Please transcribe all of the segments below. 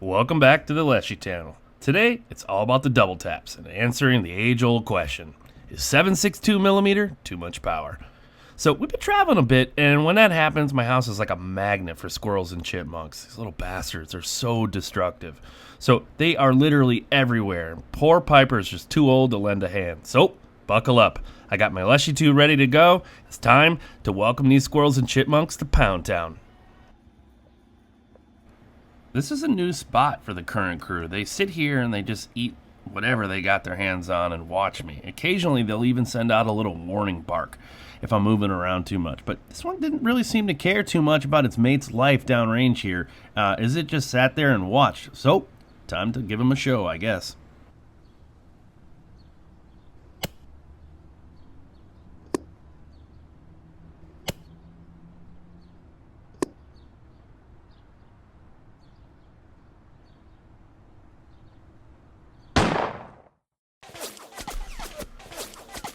Welcome back to the Leshiy channel. Today, it's all about the double taps and answering the age-old question: is 7.62mm too much power? So we've been traveling a bit, and when that happens, my house is like a magnet for squirrels and chipmunks. These little bastards are so destructive. So they are literally everywhere, and poor Piper is just too old to lend a hand. So buckle up. I got my Leshiy 2 ready to go. It's time to welcome these squirrels and chipmunks to Pound Town. This is a new spot for the current crew. They sit here and they just eat whatever they got their hands on and watch me. Occasionally they'll even send out a little warning bark if I'm moving around too much. But this one didn't really seem to care too much about its mate's life downrange here, as it just sat there and watched. So, time to give him a show, I guess.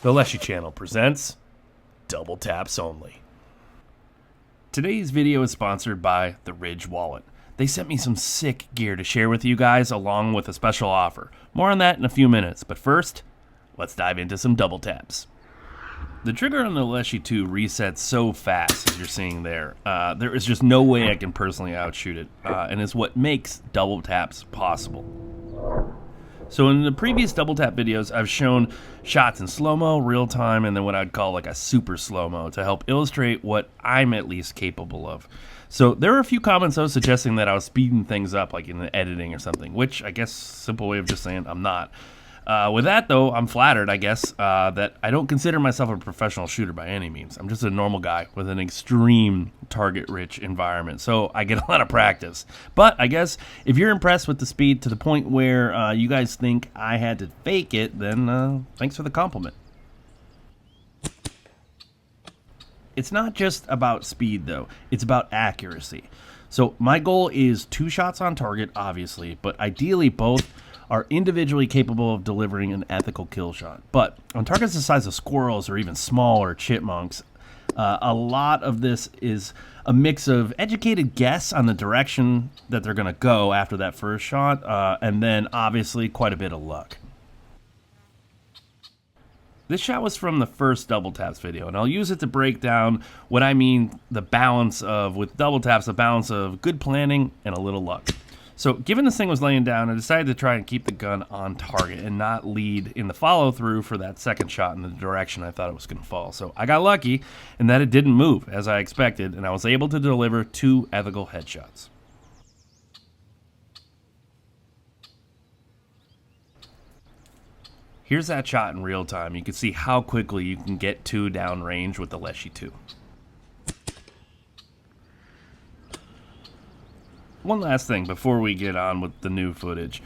The Leshiy channel presents Double Taps Only. Today's video is sponsored by the Ridge Wallet. They sent me some sick gear to share with you guys along with a special offer. More on that in a few minutes, but first, let's dive into some double taps. The trigger on the Leshiy 2 resets so fast, as you're seeing there. There is just no way I can personally outshoot it, and is what makes double taps possible. So in the previous double tap videos, I've shown shots in slow-mo, real-time, and then what I'd call like a super slow-mo to help illustrate what I'm at least capable of. So there were a few comments though suggesting that I was speeding things up like in the editing or something, which I guess simple way of just saying I'm not. With that though, I'm flattered, I guess, that I don't consider myself a professional shooter by any means. I'm just a normal guy with an extreme target-rich environment, so I get a lot of practice. But I guess if you're impressed with the speed to the point where you guys think I had to fake it, then thanks for the compliment. It's not just about speed though, it's about accuracy. So my goal is 2 shots on target, obviously, but ideally both are individually capable of delivering an ethical kill shot. But on targets the size of squirrels or even smaller chipmunks, a lot of this is a mix of educated guess on the direction that they're going to go after that first shot, and then obviously quite a bit of luck. This shot was from the first double taps video, and I'll use it to break down what I mean the balance of, with double taps, the balance of good planning and a little luck. So given this thing was laying down, I decided to try and keep the gun on target and not lead in the follow-through for that second shot in the direction I thought it was going to fall. So I got lucky in that it didn't move as I expected, and I was able to deliver 2 ethical headshots. Here's that shot in real time. You can see how quickly you can get 2 downrange with the Leshiy 2. One last thing before we get on with the new footage.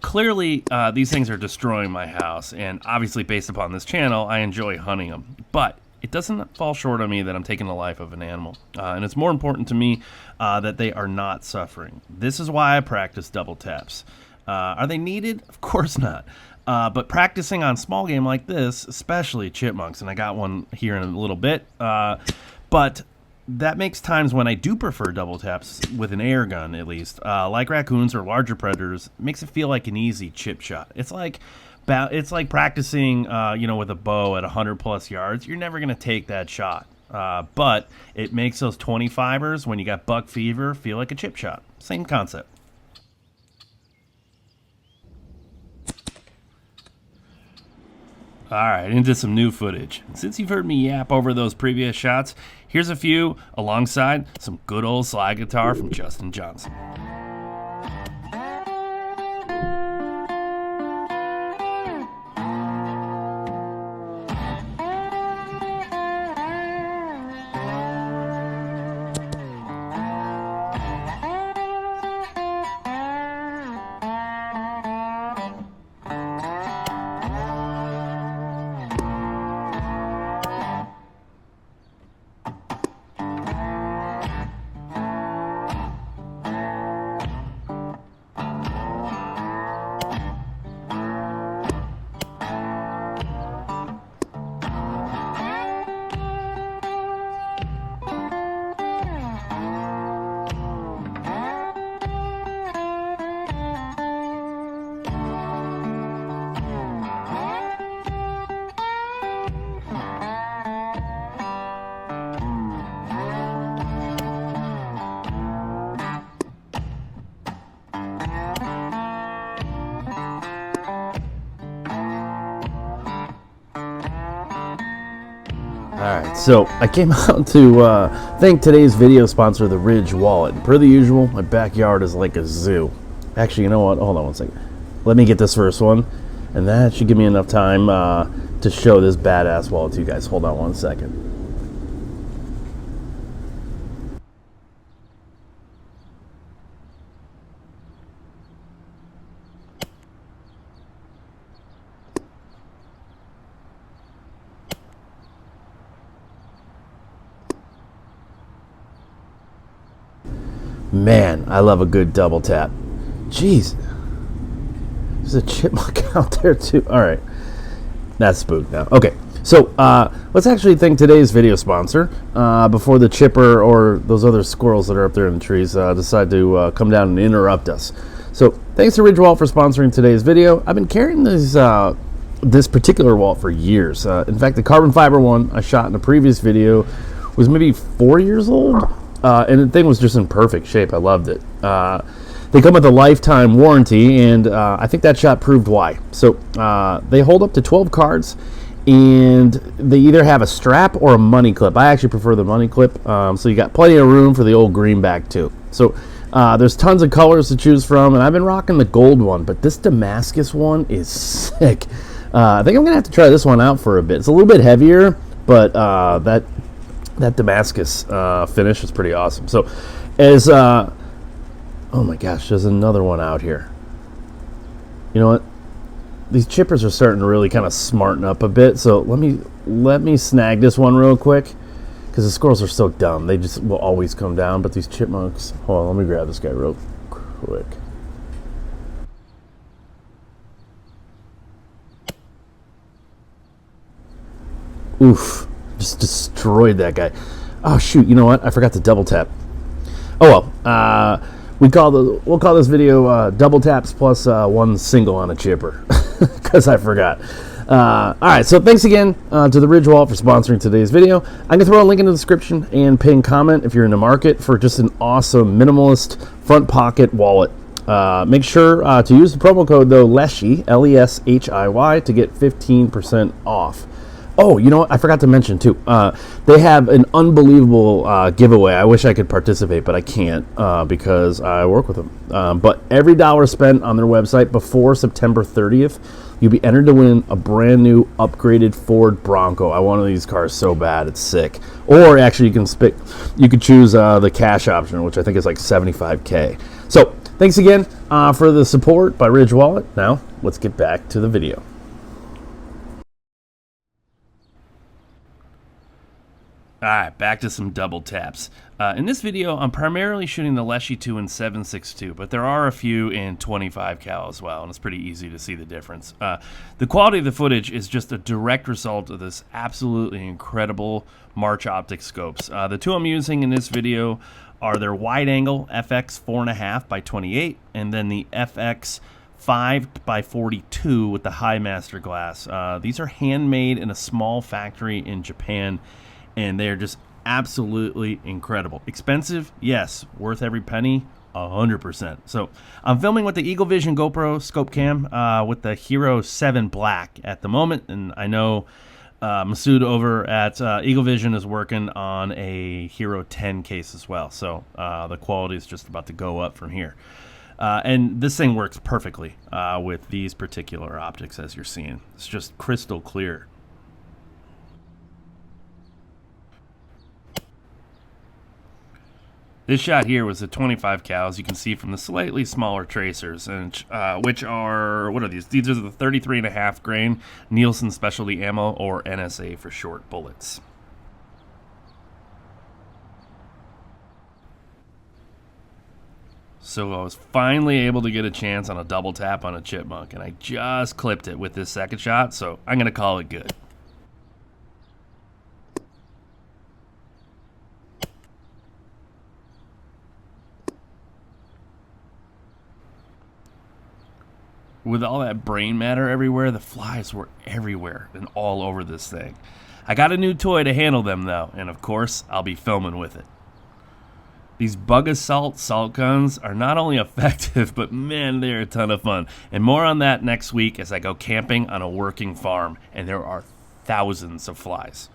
Clearly, these things are destroying my house, and obviously based upon this channel, I enjoy hunting them. But it doesn't fall short on me that I'm taking the life of an animal. And it's more important to me that they are not suffering. This is why I practice double taps. Are they needed? Of course not. But practicing on small game like this, especially chipmunks, and I got one here in a little bit, but that makes times when I do prefer double taps with an air gun, at least, like raccoons or larger predators, makes it feel like an easy chip shot. It's like practicing, with a bow at 100+ yards. You're never gonna take that shot, but it makes those 25ers when you got buck fever feel like a chip shot. Same concept. Alright, into some new footage. Since you've heard me yap over those previous shots, here's a few alongside some good old slide guitar from Justin Johnson. So I came out to thank today's video sponsor, the Ridge Wallet. Per the usual, my backyard is like a zoo. Actually, you know what? Hold on one second. Let me get this first one, and that should give me enough time to show this badass wallet to you guys. Hold on one second. Man, I love a good double tap. Jeez. There's a chipmunk out there too. Alright. That's spooked now. Okay. So, let's actually thank today's video sponsor before the chipper or those other squirrels that are up there in the trees decide to come down and interrupt us. So, thanks to Ridge Wallet for sponsoring today's video. I've been carrying this particular wallet for years. In fact, the carbon fiber one I shot in a previous video was maybe 4 years old. And the thing was just in perfect shape. I loved it. They come with a lifetime warranty, and I think that shot proved why. So they hold up to 12 cards, and they either have a strap or a money clip. I actually prefer the money clip, so you got plenty of room for the old greenback too. So there's tons of colors to choose from, and I've been rocking the gold one, but this Damascus one is sick. I think I'm going to have to try this one out for a bit. It's a little bit heavier, but that Damascus finish is pretty awesome. So as oh my gosh, there's another one out here. You know what? These chippers are starting to really kind of smarten up a bit. So let me snag this one real quick, because the squirrels are so dumb. They just will always come down. But these chipmunks, hold on, let me grab this guy real quick. Oof. Just destroyed that guy. Oh shoot, you know what? I forgot to double tap. Oh well. We'll call this video double taps plus one single on a chipper, because I forgot. Alright, so thanks again to the Ridge Wallet for sponsoring today's video. I'm going to throw a link in the description and pin comment if you're in the market for just an awesome minimalist front pocket wallet. Make sure to use the promo code though, Leshiy, Leshiy, to get 15% off. Oh, you know what? I forgot to mention, too. They have an unbelievable giveaway. I wish I could participate, but I can't because I work with them. But every dollar spent on their website before September 30th, you'll be entered to win a brand new upgraded Ford Bronco. I want one of these cars so bad. It's sick. Or actually, you could choose the cash option, which I think is like $75K. So, thanks again for the support by Ridge Wallet. Now, let's get back to the video. Alright, back to some double taps. In this video, I'm primarily shooting the Leshiy 2 in 7.62, but there are a few in 25 cal as well, and it's pretty easy to see the difference. The quality of the footage is just a direct result of this absolutely incredible March optic scopes. The two I'm using in this video are their wide-angle FX 4.5 by 28, and then the FX 5 by 42 with the high master glass. These are handmade in a small factory in Japan, and they're just absolutely incredible. Expensive? Yes. Worth every penny? 100%. So I'm filming with the Eagle Vision GoPro scope cam with the Hero 7 Black at the moment, and I know Masood over at Eagle Vision is working on a Hero 10 case as well, so the quality is just about to go up from here. And this thing works perfectly with these particular optics, as you're seeing. It's just crystal clear. This shot here was a 25 cal, as you can see from the slightly smaller tracers, and which are, what are these? These are the 33.5 grain Nielsen Specialty Ammo, or NSA for short, bullets. So I was finally able to get a chance on a double tap on a chipmunk, and I just clipped it with this second shot, so I'm going to call it good. With all that brain matter everywhere, the flies were everywhere and all over this thing. I got a new toy to handle them though, and of course, I'll be filming with it. These bug assault salt guns are not only effective, but man, they're a ton of fun. And more on that next week as I go camping on a working farm, and there are thousands of flies.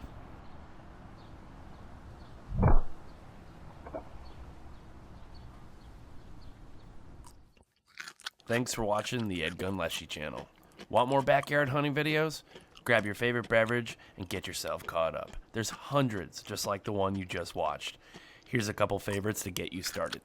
Thanks for watching the EDgun Leshiy channel. Want more backyard hunting videos? Grab your favorite beverage and get yourself caught up. There's hundreds just like the one you just watched. Here's a couple favorites to get you started.